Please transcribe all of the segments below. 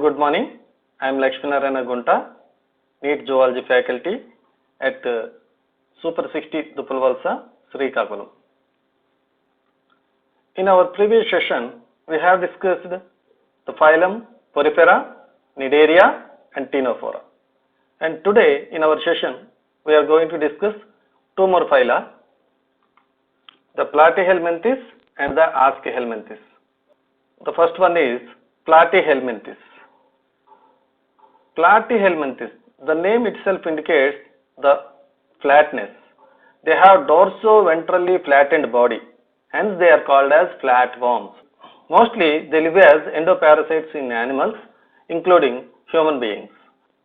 good morning. I am Lakshminarayana Gunta, NEET Zoology faculty at Super 60 Dupalvalsa, Srikakulam. In our previous session, we have discussed the phylum Porifera, Cnidaria and Ctenophora. And today in our session, we are going to discuss two more phyla, the Platyhelminthes and the Aschelminthes. The first one is Platyhelminthes. Platyhelminthes, the name itself indicates the flatness. They have dorso-ventrally flattened body, hence they are called as flatworms. Mostly they live as endoparasites in animals, including human beings.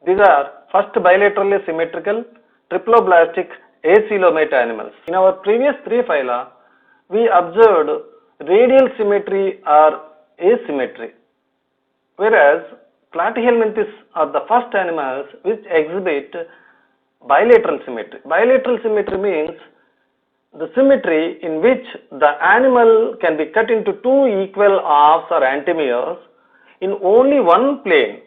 These are first bilaterally symmetrical triploblastic acoelomate animals. In our previous three phyla, we observed radial symmetry or asymmetry, whereas Platyhelminthes are the first animals which exhibit bilateral symmetry. Bilateral symmetry means the symmetry in which the animal can be cut into two equal halves or antimeres in only one plane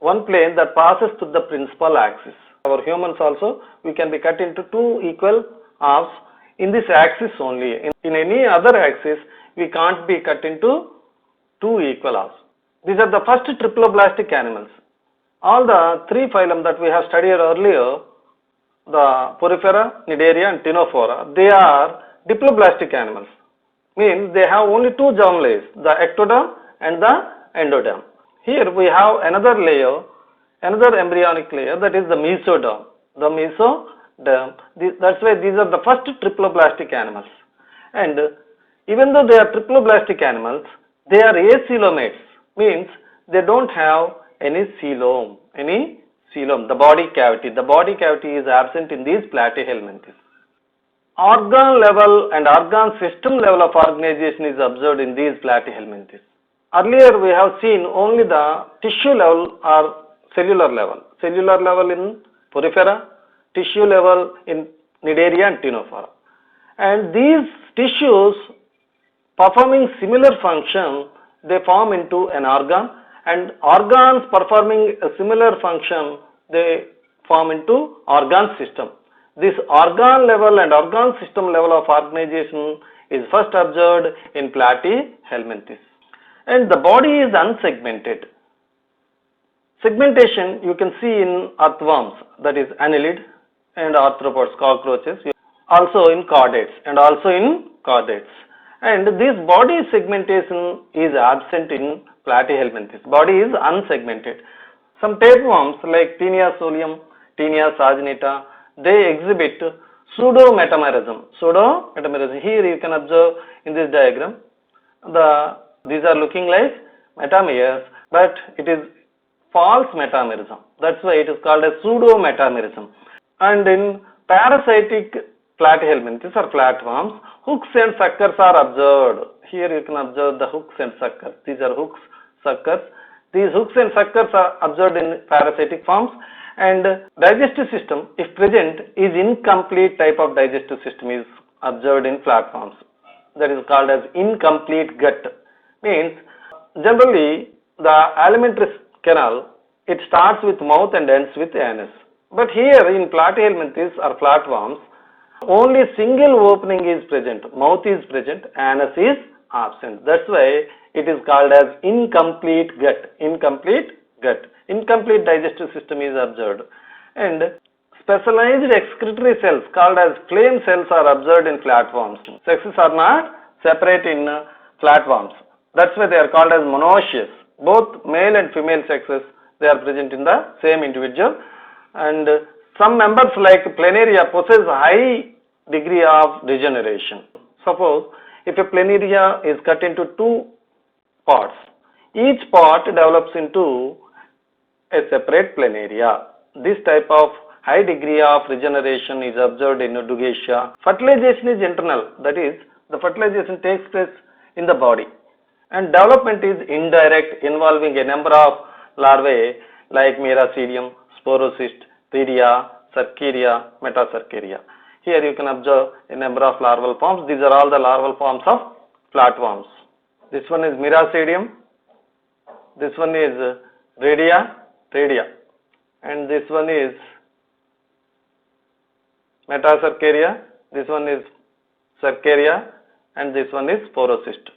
that passes through the principal axis. Our humans also, we can be cut into two equal halves in this axis only. In any other axis, we can't be cut into two equal halves. These are the first triploblastic animals. All the three phylum that we have studied earlier, the Porifera, Cnidaria and Ctenophora, they are diploblastic animals. Means they have only two germ layers, the ectoderm and the endoderm. Here we have another layer, another embryonic layer, that is the mesoderm. The mesoderm, that's why these are the first triploblastic animals. And even though they are triploblastic animals, they are acoelomates. Means they don't have any coelom, the body cavity. The body cavity is absent in these Platyhelminthes. Organ level and organ system level of organization is observed in these Platyhelminthes. Earlier we have seen only the tissue level or cellular level. Cellular level in Porifera, tissue level in Cnidaria and Ctenophora. And these tissues performing similar function, they form into an organ, and organs performing a similar function, they form into organ system. This organ level and organ system level of organization is first observed in Platyhelminthes. And the body is unsegmented. Segmentation you can see in earthworms, that is annelid and arthropods, cockroaches, also in chordates. And this body segmentation is absent in Platyhelminthes. Body is unsegmented. Some tapeworms like Taenia solium, Taenia saginata, they exhibit pseudometamerism. Here you can observe in this diagram, these are looking like metameres, but it is false metamerism. That's why it is called as pseudometamerism. And in parasitic Platyhelminthes or flatworms, hooks and suckers are observed. Here you can observe the hooks and suckers. These are hooks, suckers. These hooks and suckers are observed in parasitic forms, and digestive system, if present, is incomplete type of digestive system is observed in flatworms. That is called as incomplete gut. Means generally the alimentary canal, it starts with mouth and ends with anus. But here in Platyhelminthes or flatworms, only single opening is present, mouth is present, anus is absent. That's why it is called as incomplete gut. Incomplete digestive system is observed. And specialized excretory cells called as flame cells are observed in flatworms. Sexes are not separate in flatworms. That's why they are called as monoecious. Both male and female sexes, they are present in the same individual. And some members like Planaria possess high degree of regeneration. Suppose if a Planaria is cut into two parts, each part develops into a separate Planaria. This type of high degree of regeneration is observed in Dugacia. Fertilization is internal, that is, the fertilization takes place in the body. And development is indirect, involving a number of larvae like Meracidium, Sporocyst, Pyria, Cercaria, Metacercaria. Here you can observe a number of larval forms. These are all the larval forms of flatworms. This one is Meracidium. This one is radia, and this one is metacercaria, this one is cercaria, and this one is sporocyst.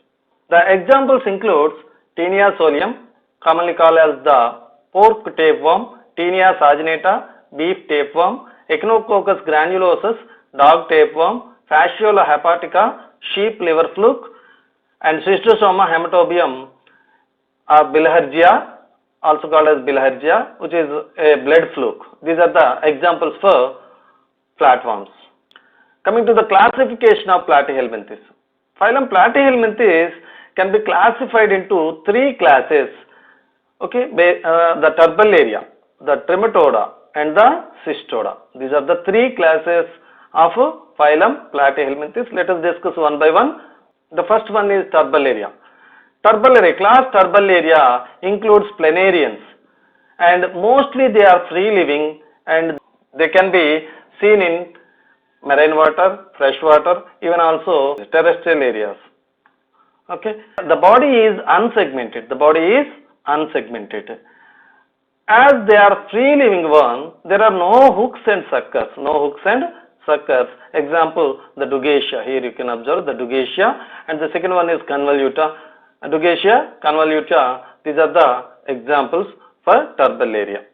The examples includes Taenia solium, commonly called as the pork tapeworm, Taenia saginata, beef tapeworm, Echinococcus granulosus, dog tapeworm, Fasciola hepatica, sheep liver fluke, and Schistosoma hematobium bilharzia, also called as bilharzia, which is a blood fluke. These are the examples for flatworms. Coming to the classification of Platyhelminthes. Phylum Platyhelminthes can be classified into three classes. Okay, the Turbellaria, the Trematoda, and the Cestoda. These are the three classes of phylum Platyhelminthes. Let us discuss one by one. The first one is Turbellaria. Class Turbellaria includes planarians, and mostly they are free living and they can be seen in marine water, fresh water, even also terrestrial areas. Okay, the body is unsegmented. As they are free living one, there are no hooks and suckers. Example, the Dugacia. Here you can observe the Dugacia, and the second one is Convoluta. Dugacia, Convoluta, these are the examples for Turbellaria.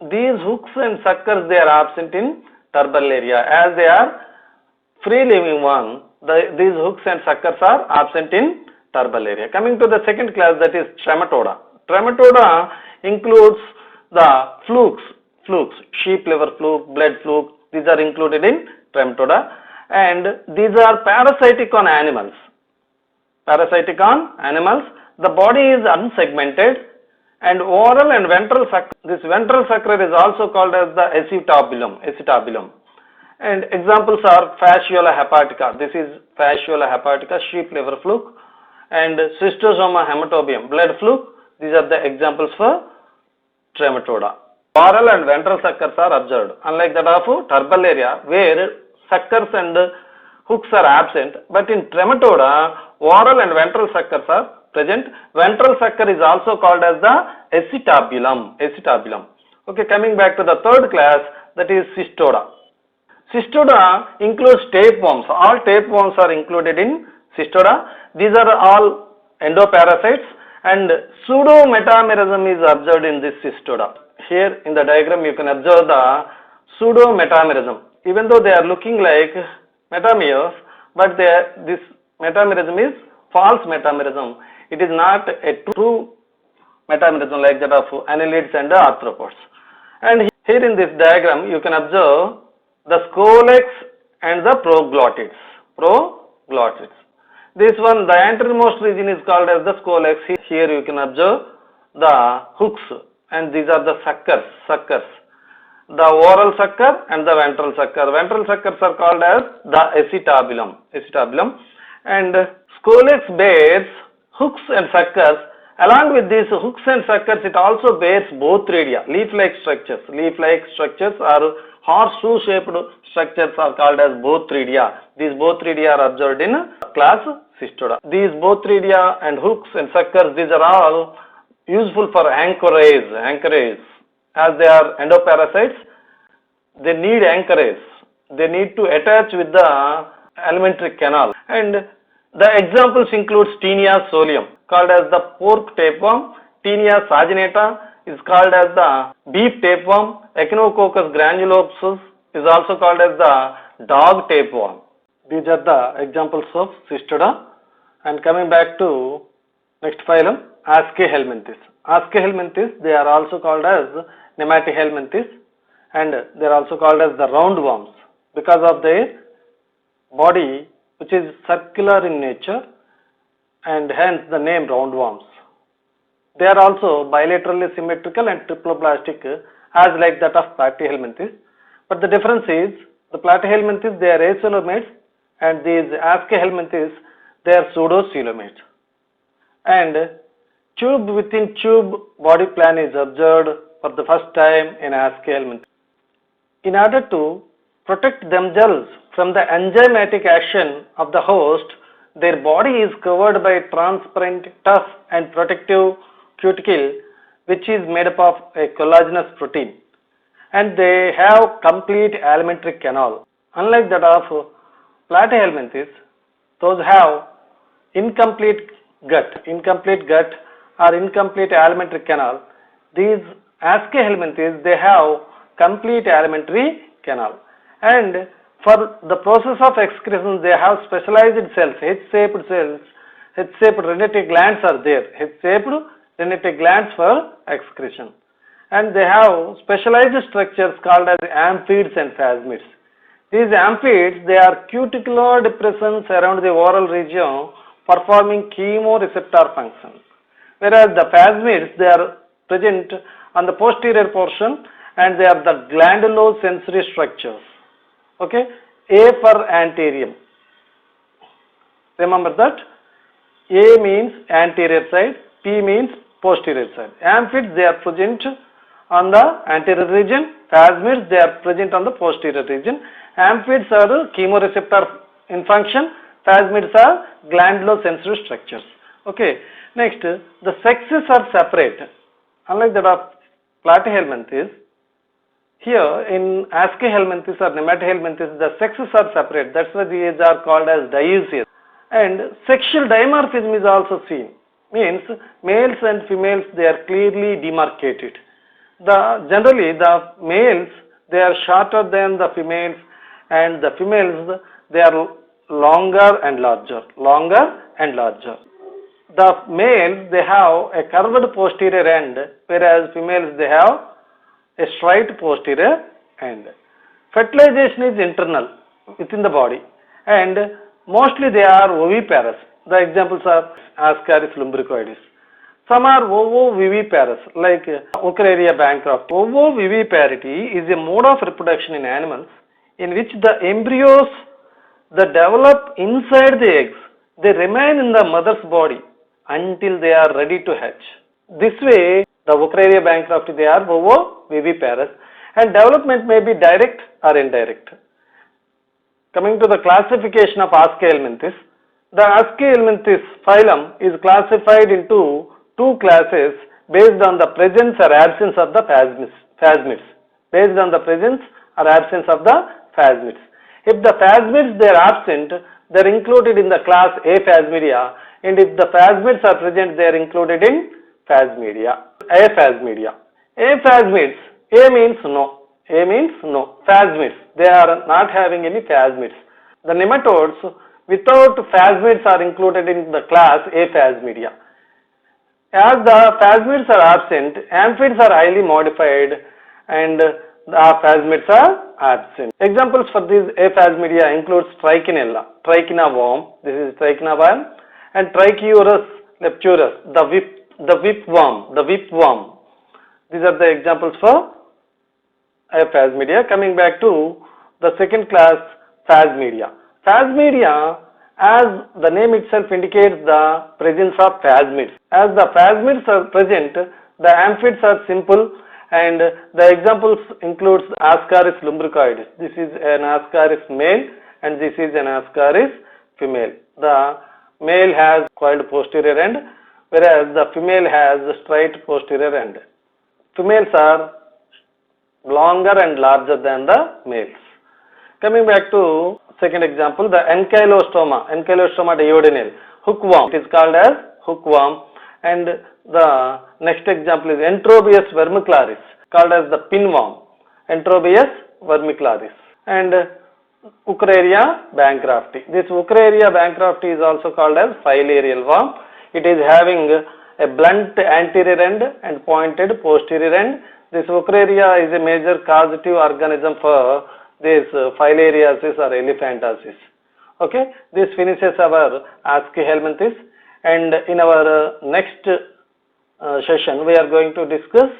These hooks and suckers, they are absent in Turbellaria. As they are free living one, these hooks and suckers are absent in Turbellaria. Coming to the second class, that is Trematoda. Trematoda includes the flukes, sheep liver fluke, blood fluke. These are included in Trematoda, and these are parasitic on animals. The body is unsegmented, and oral and ventral sucker. This ventral sucker is also called as the acetabulum. And examples are Fasciola hepatica. This is Fasciola hepatica, sheep liver fluke, and Schistosoma hematobium, blood fluke. These are the examples for Trematoda. Oral and ventral suckers are observed, unlike that of Turbellaria, where suckers and hooks are absent, but in Trematoda, oral and ventral suckers are present. Ventral sucker is also called as the acetabulum. Okay, coming back to the third class, that is Cestoda. Cestoda includes tapeworms. All tapeworms are included in Cestoda. These are all endoparasites, and pseudometamerism is observed in this Cestoda. Here in the diagram you can observe the pseudometamerism. Even though they are looking like metameres, but this metamerism is false metamerism. It is not a true metamerism like that of annelids and arthropods. And here in this diagram you can observe the scolex and the proglottids. This one, the anteriormost region is called as the scolex. Here you can observe the hooks, and these are the suckers. The oral sucker and the ventral sucker. Ventral suckers are called as the acetabulum. And scolex bears hooks and suckers. Along with these hooks and suckers, it also bears bothroidia, leaf-like structures. Leaf-like structures are horseshoe-shaped structures are called as bothroidia. These bothroidia are observed in class Cestoda. These bothroidia and hooks and suckers, these are all useful for anchorage. As they are endoparasites, they need anchorage. They need to attach with the alimentary canal. And the examples include Taenia solium, called as the pork tapeworm. Taenia saginata is called as the beef tapeworm. Echinococcus granulosus is also called as the dog tapeworm. These are the examples of Cestoda. And coming back to next phylum, Aschelminthes. Aschelminthes, they are also called as Nematihelminthes, and they are also called as the roundworms because of their body which is circular in nature, and hence the name roundworms. They are also bilaterally symmetrical and triploblastic as like that of Platyhelminthes, but the difference is the Platyhelminthes, they are acoelomates, and these Aschelminthes, they are pseudocoelomates. And tube within tube body plan is observed for the first time in Aschelminthes. In order to protect themselves from the enzymatic action of the host, their body is covered by transparent, tough and protective cuticle which is made up of a collagenous protein, and they have complete alimentary canal. Unlike that of Platyhelminthes, those have incomplete gut or incomplete alimentary canal. These Aschelminthes, they have complete alimentary canal, and for the process of excretion they have specialized cells, H-shaped cells, H-shaped renitic glands are there, H-shaped renitic glands for excretion, and they have specialized structures called as amphids and phasmids. These amphids, they are cuticular depressions around the oral region performing chemoreceptor function, whereas the phasmids, they are present on the posterior portion and they are the glandulosensory structures. Okay, A for anterior. Remember that A means anterior side, P means posterior side. Amphids, they are present on the anterior region, phasmids, they are present on the posterior region. Amphids are chemoreceptor in function, phasmids are glandulosensory structures. Okay, next the sexes are separate. Unlike that of Platyhelminthes, here in Aschelminthes or Nematohelminthes, the sexes are separate. That's why these are called as dioecious. And sexual dimorphism is also seen. Means males and females, they are clearly demarcated. Generally the males, they are shorter than the females, and the females, they are longer and larger. The males, they have a curved posterior end, whereas females, they have a straight posterior end. Fertilization is internal within the body, and mostly they are oviparous. The examples are Ascaris lumbricoides. Some are ovoviviparous, like Eukarya bancroft. Ovoviviparity is a mode of reproduction in animals in which the embryos that develop inside the eggs, they remain in the mother's body until they are ready to hatch. This way, the Eukarya bancroft, they are ovoviviparous, and development may be direct or indirect. Coming to the classification of Aschelminthes, the Aschelminthes phylum is classified into two classes based on the presence or absence of the phasmids. Based on the presence or absence of the phasmids. If the phasmids, they are absent, they are included in the class Aphasmidia, and if the phasmids are present, they are included in Phasmidia. Aphasmidia. Aphasmids, A means no. Phasmids, they are not having any phasmids. The nematodes without phasmids are included in the class Aphasmidia. As the phasmids are absent, amphids are highly modified and the phasmids are absent. Examples for these Aphasmidia includes Trichinella, Trichina worm, this is Trichina worm, and Trichiurus lepturus, the whipworm. These are the examples for Aphasmidia. Coming back to the second class, Phasmidia. Phasmidia, as the name itself indicates, the presence of phasmids. As the phasmids are present, the amphids are simple, and the examples includes Ascaris lumbricoides. This is an Ascaris male and this is an Ascaris female. The male has coiled posterior end, whereas the female has straight posterior end. Females are longer and larger than the males. Coming back to second example, the Ankylostoma duodenale, hookworm. It is called as hookworm. And the next example is Enterobius vermicularis, called as the pinworm. Enterobius vermicularis. And Eukarya bancrofti. This Eukarya bancrofti is also called as filarial worm. It is having a blunt anterior end and pointed posterior end. This Eukarya is a major causative organism for this filariasis or elephantiasis. Okay, this finishes our Aschelminthes, and in our next session we are going to discuss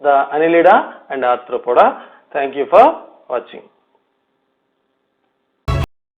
the Annelida and Arthropoda. Thank you for watching.